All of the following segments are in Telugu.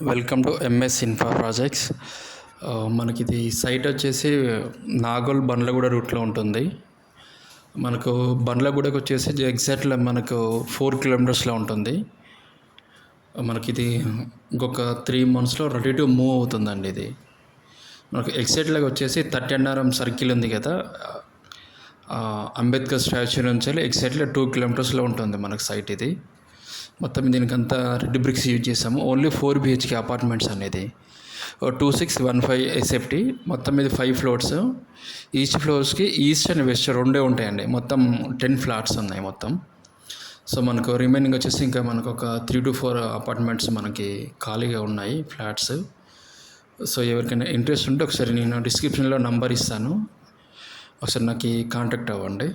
Welcome to MS infra projects. మనకి ఇది సైట్ వచ్చేసి నాగోల్ బండ్లగూడ రూట్లో ఉంటుంది. మనకు బండ్లగూడకు వచ్చేసి ఎగ్జాక్ట్గా మనకు 4 కిలోమీటర్స్లో ఉంటుంది. మనకి ఇది ఇంకొక 3 monthsలో రెడీ టు మూవ్ అవుతుందండి. ఇది మనకు ఎగ్జాక్ట్గా వచ్చేసి 30 సర్కిల్ ఉంది కదా, అంబేద్కర్ స్టాచ్యూ నుంచి ఎగ్జాక్ట్గా 2 kilometers ఉంటుంది మనకు సైట్. ఇది మొత్తం దీనికంతా రెడ్ బ్రిక్స్ యూజ్ చేసాము. ఓన్లీ 4 BHK అపార్ట్మెంట్స్ అనేది 2615 ఎస్ఎఫ్టీ. మొత్తం ఇది 5 floors. ఈచ్ ఫ్లోర్స్కి ఈస్ట్ అండ్ వెస్ట్ రెండే ఉంటాయండి. మొత్తం 10 flats ఉన్నాయి మొత్తం. సో మనకు రిమైనింగ్ వచ్చేసి ఇంకా మనకు ఒక 3 to 4 అపార్ట్మెంట్స్ మనకి ఖాళీగా ఉన్నాయి, ఫ్లాట్స్. సో ఎవరికైనా ఇంట్రెస్ట్ ఉంటే ఒకసారి నేను డిస్క్రిప్షన్లో నంబర్ ఇస్తాను, ఒకసారి నాకు కాంటాక్ట్ అవ్వండి.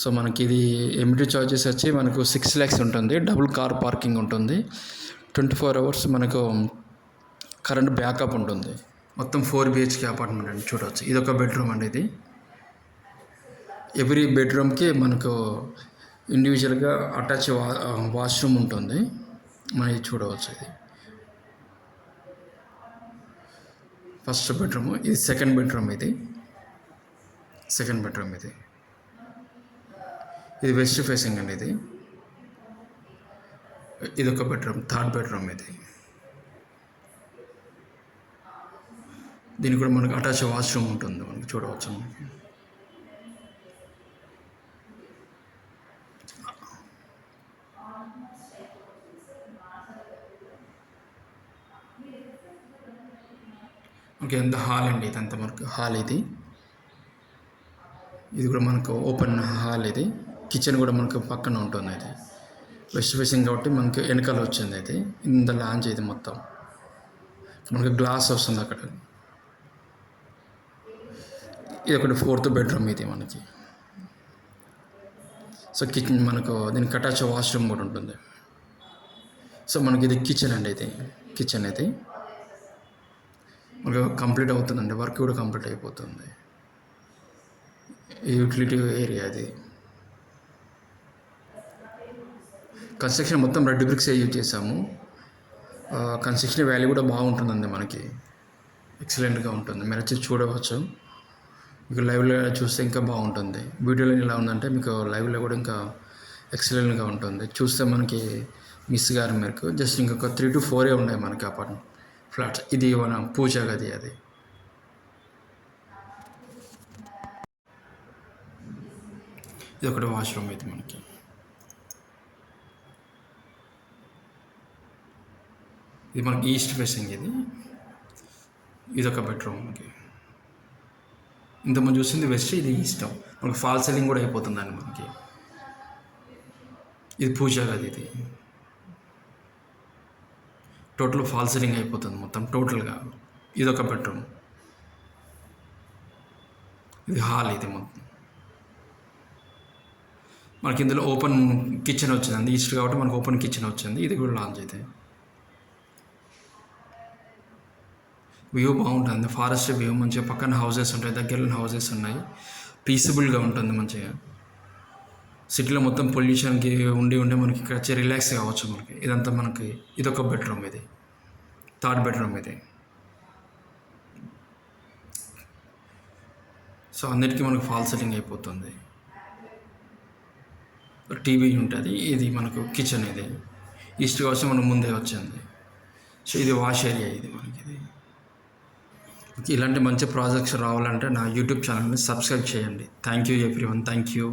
సో మనకి ఇది ఎమిటీ చార్జెస్ వచ్చి మనకు 6 lakhs ఉంటుంది. డబుల్ కార్ పార్కింగ్ ఉంటుంది. 24 hours మనకు కరెంట్ బ్యాకప్ ఉంటుంది. మొత్తం 4 BHK అపార్ట్మెంట్ అండి. చూడవచ్చు, ఇది ఒక బెడ్రూమ్ అండి. ఇది ఎవ్రీ బెడ్రూమ్కి మనకు ఇండివిజువల్గా అటాచ్ వాష్రూమ్ ఉంటుంది. మనం చూడవచ్చు. ఇది ఫస్ట్ బెడ్రూమ్, ఇది సెకండ్ బెడ్రూమ్. ఇది సెకండ్ బెడ్రూమ్. ఇది వెస్ట్ ఫేసింగ్ అండి. ఇది ఒక బెడ్రూమ్, థర్డ్ బెడ్రూమ్. దీనికి కూడా మనకు అటాచ్ వాష్రూమ్ ఉంటుంది. మనకి చూడవచ్చు. ఓకే, ఎంత హాల్ అండి. ఇదంతా మనకు హాల్. ఇది కూడా మనకు ఓపెన్ హాల్. ఇది కిచెన్ కూడా మనకు పక్కన ఉంటుంది. ఇది వెస్ట్ ఫేసింగ్ కాబట్టి మనకి వెనకాల వచ్చింది. ఇది ఇంత లాంచ్. ఇది మొత్తం మనకి గ్లాస్ వస్తుంది అక్కడ. ఇది ఒకటి 4th బెడ్రూమ్. ఇది మనకి సో కిచెన్ మనకు దీనికి అటాచ్ వాష్రూమ్ కూడా ఉంటుంది. సో మనకి ఇది కిచెన్ అండి. ఇది కిచెన్. ఇది మనకు కంప్లీట్ అవుతుందండి, వర్క్ కూడా కంప్లీట్ అయిపోతుంది. Utility area. అది కన్స్ట్రక్షన్ మొత్తం రెడ్ బ్రిక్స్ యూజ్ చేసాము. కన్స్ట్రక్షన్ వాల్యూ కూడా బాగుంటుందండి, మనకి ఎక్సలెంట్గా ఉంటుంది. మీరు వచ్చి చూడవచ్చు. మీకు లైవ్లో చూస్తే ఇంకా బాగుంటుంది. వీడియోలో ఎలా ఉందంటే మీకు లైవ్లో కూడా ఇంకా ఎక్సలెంట్గా ఉంటుంది. చూస్తే మనకి మిస్ గారు మీకు జస్ట్ ఇంకొక 3 to 4 ఉన్నాయి మనకి అపార్ట్మెంట్ ఫ్లాట్స్. ఇది మన పూజా గది. అది ఇది ఒకటి వాష్రూమ్. ఇది మనకి ఇది మనకి ఈస్ట్ ఫేసింగ్. ఇది ఒక బెడ్రూమ్. మనకి ఇంతకుముందు చూసింది వెస్ట్, ఇది ఈస్ట్. మనకి ఫాల్ సీలింగ్ కూడా అయిపోతుందండి మనకి. ఇది పూజా గది. ఇది టోటల్ ఫాల్ సీలింగ్ అయిపోతుంది మొత్తం టోటల్గా. ఇది ఒక బెడ్రూమ్. ఇది హాల్. ఇది మొత్తం మనకి ఇందులో ఓపెన్ కిచెన్ వచ్చిందండి. ఈస్ట్ కాబట్టి మనకు ఓపెన్ కిచెన్ వచ్చింది. ఇది కూడా లాంచ్. అయితే వ్యూ బాగుంటుంది, ఫారెస్ట్ వ్యూ. మంచిగా పక్కన హౌసెస్ ఉంటాయి, దగ్గరలో హౌసెస్ ఉన్నాయి. పీస్ఫుల్గా ఉంటుంది మంచిగా. సిటీలో మొత్తం పొల్యూషన్కి ఉండి మనకి ఇక్కడ వచ్చి రిలాక్స్ కావచ్చు మనకి. ఇదంతా మనకి ఇదొక బెడ్రూమ్. ఇది థర్డ్ బెడ్రూమ్. ఇది సో అన్నిటికీ మనకు ఫాల్ సెట్టింగ్ అయిపోతుంది. టీవీ ఉంటుంది. ఇది మనకు కిచెన్. ఇది ఈస్ట్ కావచ్చు మనకు ముందే వచ్చింది. సో ఇది వాష్ ఏరియా. ఇది మనకి ఇలాంటి మంచి ప్రాజెక్ట్స్ రావాలంటే నా యూట్యూబ్ ఛానల్ని సబ్స్క్రైబ్ చేయండి. Thank you everyone. Thank you.